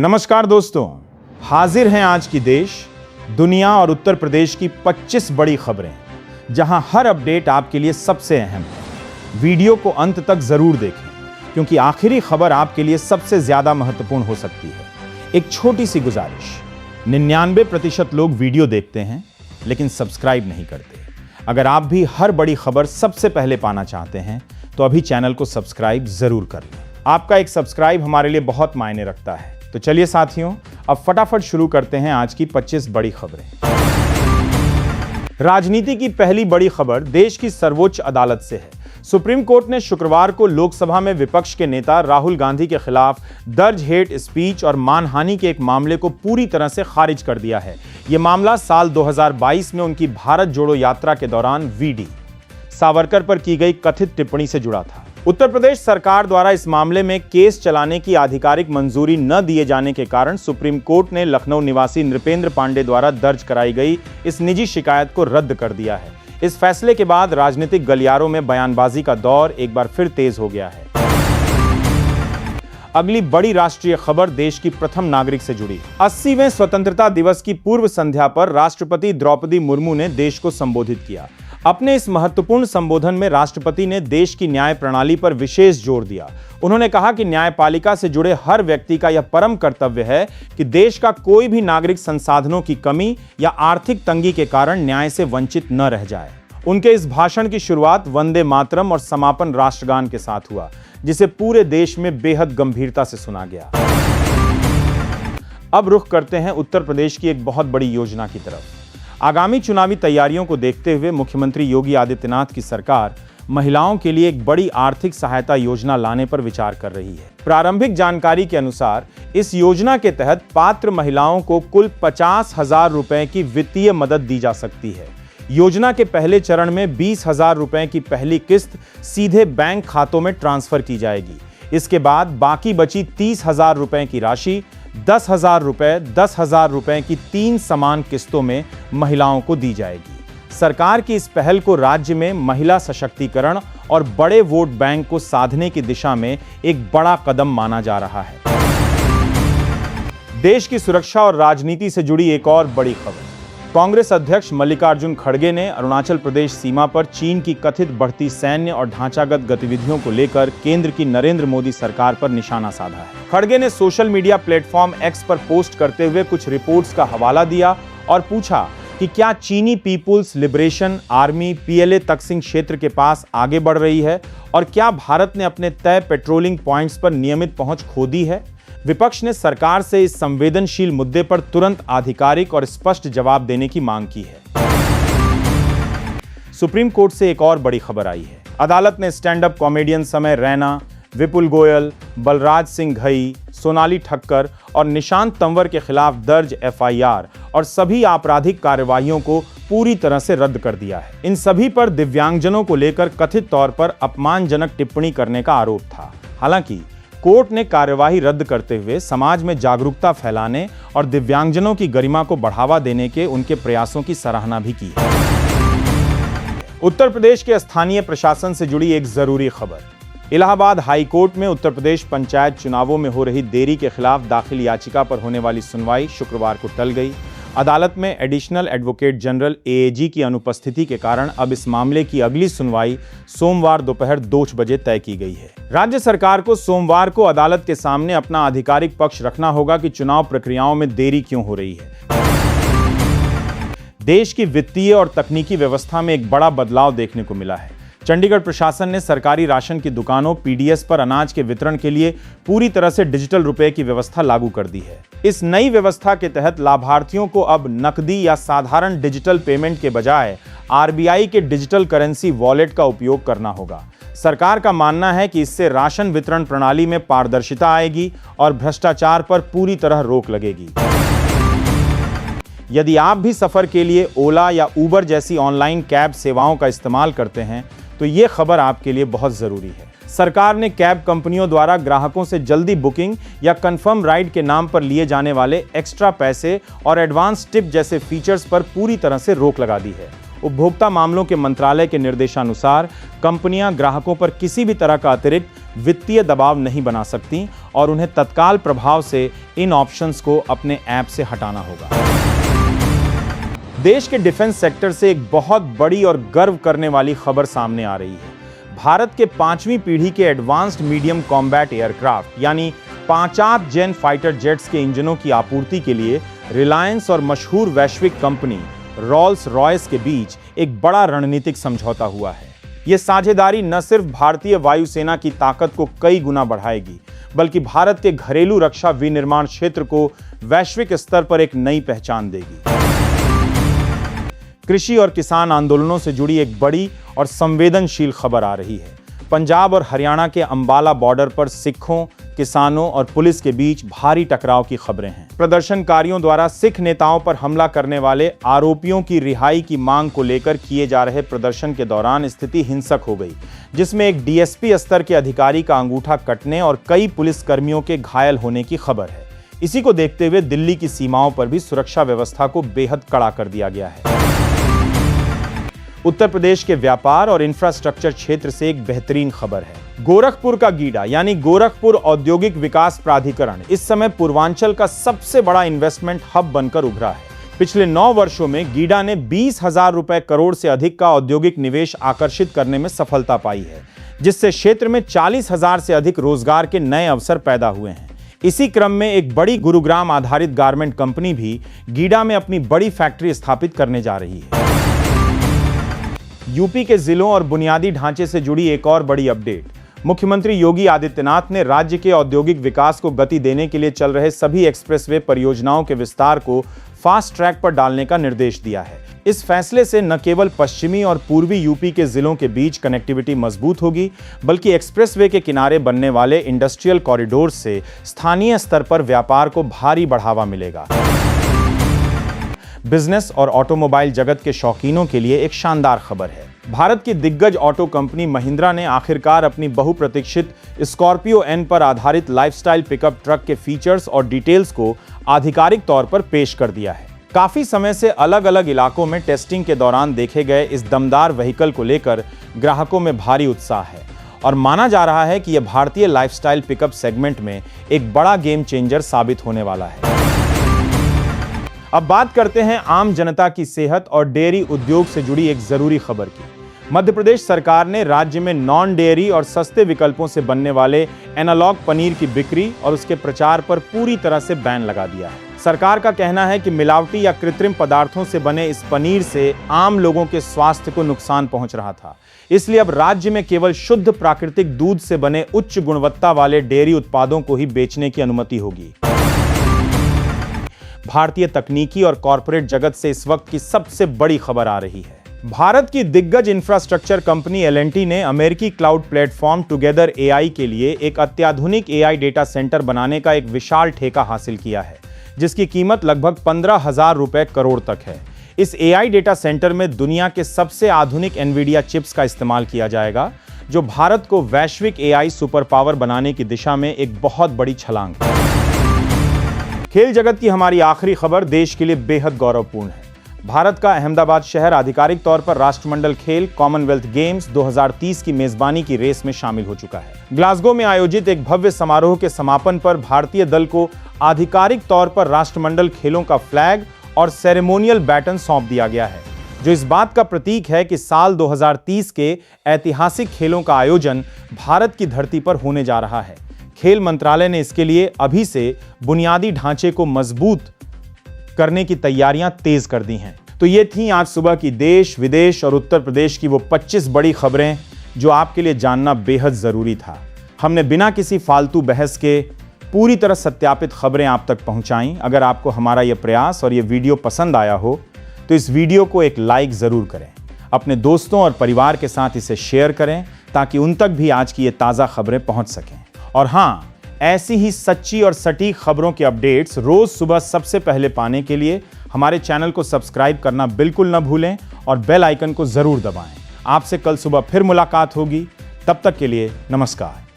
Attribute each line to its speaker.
Speaker 1: नमस्कार दोस्तों, हाजिर हैं आज की देश, दुनिया और उत्तर प्रदेश की 25 बड़ी खबरें, जहां हर अपडेट आपके लिए सबसे अहम है। वीडियो को अंत तक जरूर देखें, क्योंकि आखिरी खबर आपके लिए सबसे ज्यादा महत्वपूर्ण हो सकती है। एक छोटी सी गुजारिश, 99% लोग वीडियो देखते हैं लेकिन सब्सक्राइब नहीं करते। अगर आप भी हर बड़ी खबर सबसे पहले पाना चाहते हैं तो अभी चैनल को सब्सक्राइब जरूर कर लें। आपका एक सब्सक्राइब हमारे लिए बहुत मायने रखता है। तो चलिए साथियों, अब फटाफट शुरू करते हैं आज की 25 बड़ी खबरें। राजनीति की पहली बड़ी खबर देश की सर्वोच्च अदालत से है। सुप्रीम कोर्ट ने शुक्रवार को लोकसभा में विपक्ष के नेता राहुल गांधी के खिलाफ दर्ज हेट स्पीच और मानहानि के एक मामले को पूरी तरह से खारिज कर दिया है। यह मामला साल 2022 में उनकी भारत जोड़ो यात्रा के दौरान वीडी सावरकर पर की गई कथित टिप्पणी से जुड़ा था। उत्तर प्रदेश सरकार द्वारा इस मामले में केस चलाने की आधिकारिक मंजूरी न दिए जाने के कारण सुप्रीम कोर्ट ने लखनऊ निवासी नृपेंद्र पांडे द्वारा दर्ज कराई गई इस निजी शिकायत को रद्द कर दिया है। इस फैसले के बाद राजनीतिक गलियारों में बयानबाजी का दौर एक बार फिर तेज हो गया है। अगली बड़ी राष्ट्रीय खबर देश की प्रथम नागरिक से जुड़ी। 80वें स्वतंत्रता दिवस की पूर्व संध्या पर राष्ट्रपति द्रौपदी मुर्मू ने देश को संबोधित किया। अपने इस महत्वपूर्ण संबोधन में राष्ट्रपति ने देश की न्याय प्रणाली पर विशेष जोर दिया। उन्होंने कहा कि न्यायपालिका से जुड़े हर व्यक्ति का यह परम कर्तव्य है कि देश का कोई भी नागरिक संसाधनों की कमी या आर्थिक तंगी के कारण न्याय से वंचित न रह जाए। उनके इस भाषण की शुरुआत वंदे मातरम और समापन राष्ट्रगान के साथ हुआ, जिसे पूरे देश में बेहद गंभीरता से सुना गया। अब रुख करते हैं उत्तर प्रदेश की एक बहुत बड़ी योजना की तरफ। आगामी चुनावी तैयारियों को देखते हुए मुख्यमंत्री योगी आदित्यनाथ की सरकार महिलाओं के लिए एक बड़ी आर्थिक सहायता योजना लाने पर विचार कर रही है। प्रारंभिक जानकारी के अनुसार इस योजना के तहत पात्र महिलाओं को कुल 50,000 रुपए की वित्तीय मदद दी जा सकती है। योजना के पहले चरण में 20,000 रुपए की पहली किस्त सीधे बैंक खातों में ट्रांसफर की जाएगी। इसके बाद बाकी बची 30,000 रुपए की राशि 10,000 रुपए, 10,000 रुपए की 3 समान किस्तों में महिलाओं को दी जाएगी। सरकार की इस पहल को राज्य में महिला सशक्तिकरण और बड़े वोट बैंक को साधने की दिशा में एक बड़ा कदम माना जा रहा है। देश की सुरक्षा और राजनीति से जुड़ी एक और बड़ी खबर। कांग्रेस अध्यक्ष मल्लिकार्जुन खड़गे ने अरुणाचल प्रदेश सीमा पर चीन की कथित बढ़ती सैन्य और ढांचागत गतिविधियों को लेकर केंद्र की नरेंद्र मोदी सरकार पर निशाना साधा है। खड़गे ने सोशल मीडिया प्लेटफॉर्म एक्स पर पोस्ट करते हुए कुछ रिपोर्ट्स का हवाला दिया और पूछा कि क्या चीनी पीपुल्स लिबरेशन आर्मी पीएलए तकसिंग क्षेत्र के पास आगे बढ़ रही है और क्या भारत ने अपने तय पेट्रोलिंग पॉइंट्स पर नियमित पहुंच खो दी है। विपक्ष ने सरकार से इस संवेदनशील मुद्दे पर तुरंत आधिकारिक और स्पष्ट जवाब देने की मांग की है। सुप्रीम कोर्ट से एक और बड़ी खबर आई है। अदालत ने स्टैंड अप कॉमेडियन समय रैना, विपुल गोयल, बलराज सिंह घई, सोनाली ठक्कर और निशांत तंवर के खिलाफ दर्ज एफआईआर और सभी आपराधिक कार्यवाहियों को पूरी तरह से रद्द कर दिया है। इन सभी पर दिव्यांगजनों को लेकर कथित तौर पर अपमानजनक टिप्पणी करने का आरोप था। हालांकि कोर्ट ने कार्यवाही रद्द करते हुए समाज में जागरूकता फैलाने और दिव्यांगजनों की गरिमा को बढ़ावा देने के उनके प्रयासों की सराहना भी की है। उत्तर प्रदेश के स्थानीय प्रशासन से जुड़ी एक जरूरी खबर। इलाहाबाद हाई कोर्ट में उत्तर प्रदेश पंचायत चुनावों में हो रही देरी के खिलाफ दाखिल याचिका पर होने वाली सुनवाई शुक्रवार को टल गई। अदालत में एडिशनल एडवोकेट जनरल एएजी की अनुपस्थिति के कारण अब इस मामले की अगली सुनवाई सोमवार दोपहर 2 बजे तय की गई है। राज्य सरकार को सोमवार को अदालत के सामने अपना आधिकारिक पक्ष रखना होगा कि चुनाव प्रक्रियाओं में देरी क्यों हो रही है। देश की वित्तीय और तकनीकी व्यवस्था में एक बड़ा बदलाव देखने को मिला है। चंडीगढ़ प्रशासन ने सरकारी राशन की दुकानों पीडीएस पर अनाज के वितरण के लिए पूरी तरह से डिजिटल रुपए की व्यवस्था लागू कर दी है। इस नई व्यवस्था के तहत लाभार्थियों को अब नकदी या साधारण डिजिटल पेमेंट के बजाय आरबीआई के डिजिटल करेंसी वॉलेट का उपयोग करना होगा। सरकार का मानना है कि इससे राशन वितरण प्रणाली में पारदर्शिता आएगी और भ्रष्टाचार पर पूरी तरह रोक लगेगी। यदि आप भी सफर के लिए ओला या उबर जैसी ऑनलाइन कैब सेवाओं का इस्तेमाल करते हैं तो ये खबर आपके लिए बहुत जरूरी है। सरकार ने कैब कंपनियों द्वारा ग्राहकों से जल्दी बुकिंग या कंफर्म राइड के नाम पर लिए जाने वाले एक्स्ट्रा पैसे और एडवांस टिप जैसे फीचर्स पर पूरी तरह से रोक लगा दी है। उपभोक्ता मामलों के मंत्रालय के निर्देशानुसार कंपनियां ग्राहकों पर किसी भी तरह का अतिरिक्त वित्तीय दबाव नहीं बना सकती और उन्हें तत्काल प्रभाव से इन ऑप्शंस को अपने ऐप से हटाना होगा। देश के डिफेंस सेक्टर से एक बहुत बड़ी और गर्व करने वाली खबर सामने आ रही है। भारत के 5वीं पीढ़ी के एडवांस्ड मीडियम कॉम्बैट एयरक्राफ्ट यानी 5 जेन फाइटर जेट्स के इंजनों की आपूर्ति के लिए रिलायंस और मशहूर वैश्विक कंपनी रॉल्स रॉयस के बीच एक बड़ा रणनीतिक समझौता हुआ है। यह साझेदारी न सिर्फ भारतीय वायुसेना की ताकत को कई गुना बढ़ाएगी, बल्कि भारत के घरेलू रक्षा विनिर्माण क्षेत्र को वैश्विक स्तर पर एक नई पहचान देगी। कृषि और किसान आंदोलनों से जुड़ी एक बड़ी और संवेदनशील खबर आ रही है। पंजाब और हरियाणा के अंबाला बॉर्डर पर सिखों, किसानों और पुलिस के बीच भारी टकराव की खबरें हैं। प्रदर्शनकारियों द्वारा सिख नेताओं पर हमला करने वाले आरोपियों की रिहाई की मांग को लेकर किए जा रहे प्रदर्शन के दौरान स्थिति हिंसक हो गई, जिसमें एक डीएसपी स्तर के अधिकारी का अंगूठा कटने और कई पुलिसकर्मियों के घायल होने की खबर है। इसी को देखते हुए दिल्ली की सीमाओं पर भी सुरक्षा व्यवस्था को बेहद कड़ा कर दिया गया है। उत्तर प्रदेश के व्यापार और इंफ्रास्ट्रक्चर क्षेत्र से एक बेहतरीन खबर है। गोरखपुर का गीडा यानी गोरखपुर औद्योगिक विकास प्राधिकरण इस समय पूर्वांचल का सबसे बड़ा इन्वेस्टमेंट हब बनकर उभरा है। पिछले 9 वर्षों में गीडा ने 20,000 रुपए करोड़ से अधिक का औद्योगिक निवेश आकर्षित करने में सफलता पाई है, जिससे क्षेत्र में 40,000 से अधिक रोजगार के नए अवसर पैदा हुए हैं। इसी क्रम में एक बड़ी गुरुग्राम आधारित गारमेंट कंपनी भी गीडा में अपनी बड़ी फैक्ट्री स्थापित करने जा रही है। यूपी के जिलों और बुनियादी ढांचे से जुड़ी एक और बड़ी अपडेट। मुख्यमंत्री योगी आदित्यनाथ ने राज्य के औद्योगिक विकास को गति देने के लिए चल रहे सभी एक्सप्रेसवे परियोजनाओं के विस्तार को फास्ट ट्रैक पर डालने का निर्देश दिया है। इस फैसले से न केवल पश्चिमी और पूर्वी यूपी के जिलों के बीच कनेक्टिविटी मजबूत होगी, बल्कि एक्सप्रेसवे के किनारे बनने वाले इंडस्ट्रियल कॉरिडोर से स्थानीय स्तर पर व्यापार को भारी बढ़ावा मिलेगा। बिजनेस और ऑटोमोबाइल जगत के शौकीनों के लिए एक शानदार खबर है। भारत की दिग्गज ऑटो कंपनी महिंद्रा ने आखिरकार अपनी बहुप्रतीक्षित स्कॉर्पियो एन पर आधारित लाइफस्टाइल पिकअप ट्रक के फीचर्स और डिटेल्स को आधिकारिक तौर पर पेश कर दिया है। काफी समय से अलग अलग इलाकों में टेस्टिंग के दौरान देखे गए इस दमदार व्हीकल को लेकर ग्राहकों में भारी उत्साह है और माना जा रहा है कि यह भारतीय लाइफस्टाइल पिकअप सेगमेंट में एक बड़ा गेम चेंजर साबित होने वाला है। अब बात करते हैं आम जनता की सेहत और डेयरी उद्योग से जुड़ी एक जरूरी खबर की। मध्य प्रदेश सरकार ने राज्य में नॉन डेयरी और सस्ते विकल्पों से बनने वाले एनालॉग पनीर की बिक्री और उसके प्रचार पर पूरी तरह से बैन लगा दिया है। सरकार का कहना है कि मिलावटी या कृत्रिम पदार्थों से बने इस पनीर से आम लोगों के स्वास्थ्य को नुकसान पहुंच रहा था। इसलिए अब राज्य में केवल शुद्ध प्राकृतिक दूध से बने उच्च गुणवत्ता वाले डेयरी उत्पादों को ही बेचने की अनुमति होगी। भारतीय तकनीकी और कॉरपोरेट जगत से इस वक्त की सबसे बड़ी खबर आ रही है। भारत की दिग्गज इंफ्रास्ट्रक्चर कंपनी L&T ने अमेरिकी क्लाउड प्लेटफॉर्म टुगेदर AI के लिए एक अत्याधुनिक AI डेटा सेंटर बनाने का एक विशाल ठेका हासिल किया है, जिसकी कीमत लगभग 15,000 रुपए करोड़ तक है। इस AI डेटा सेंटर में दुनिया के सबसे आधुनिक NVIDIA चिप्स का इस्तेमाल किया जाएगा, जो भारत को वैश्विक AI सुपर पावर बनाने की दिशा में एक बहुत बड़ी छलांग है। खेल जगत की हमारी आखिरी खबर देश के लिए बेहद गौरवपूर्ण है। भारत का अहमदाबाद शहर आधिकारिक तौर पर राष्ट्रमंडल खेल कॉमनवेल्थ गेम्स 2030 की मेजबानी की रेस में शामिल हो चुका है। ग्लासगो में आयोजित एक भव्य समारोह के समापन पर भारतीय दल को आधिकारिक तौर पर राष्ट्रमंडल खेलों का फ्लैग और सेरेमोनियल बैटन सौंप दिया गया है, जो इस बात का प्रतीक है कि साल 2030 के ऐतिहासिक खेलों का आयोजन भारत की धरती पर होने जा रहा है। खेल मंत्रालय ने इसके लिए अभी से बुनियादी ढांचे को मजबूत करने की तैयारियां तेज कर दी हैं। तो ये थी आज सुबह की देश, विदेश और उत्तर प्रदेश की वो 25 बड़ी खबरें जो आपके लिए जानना बेहद जरूरी था। हमने बिना किसी फालतू बहस के पूरी तरह सत्यापित खबरें आप तक पहुंचाई। अगर आपको हमारा यह प्रयास और ये वीडियो पसंद आया हो तो इस वीडियो को एक लाइक जरूर करें। अपने दोस्तों और परिवार के साथ इसे शेयर करें ताकि उन तक भी आज की ये ताज़ा खबरें पहुंच सकें। और हाँ, ऐसी ही सच्ची और सटीक खबरों के अपडेट्स रोज सुबह सबसे पहले पाने के लिए हमारे चैनल को सब्सक्राइब करना बिल्कुल न भूलें और बेल आइकन को जरूर दबाएं। आपसे कल सुबह फिर मुलाकात होगी। तब तक के लिए नमस्कार।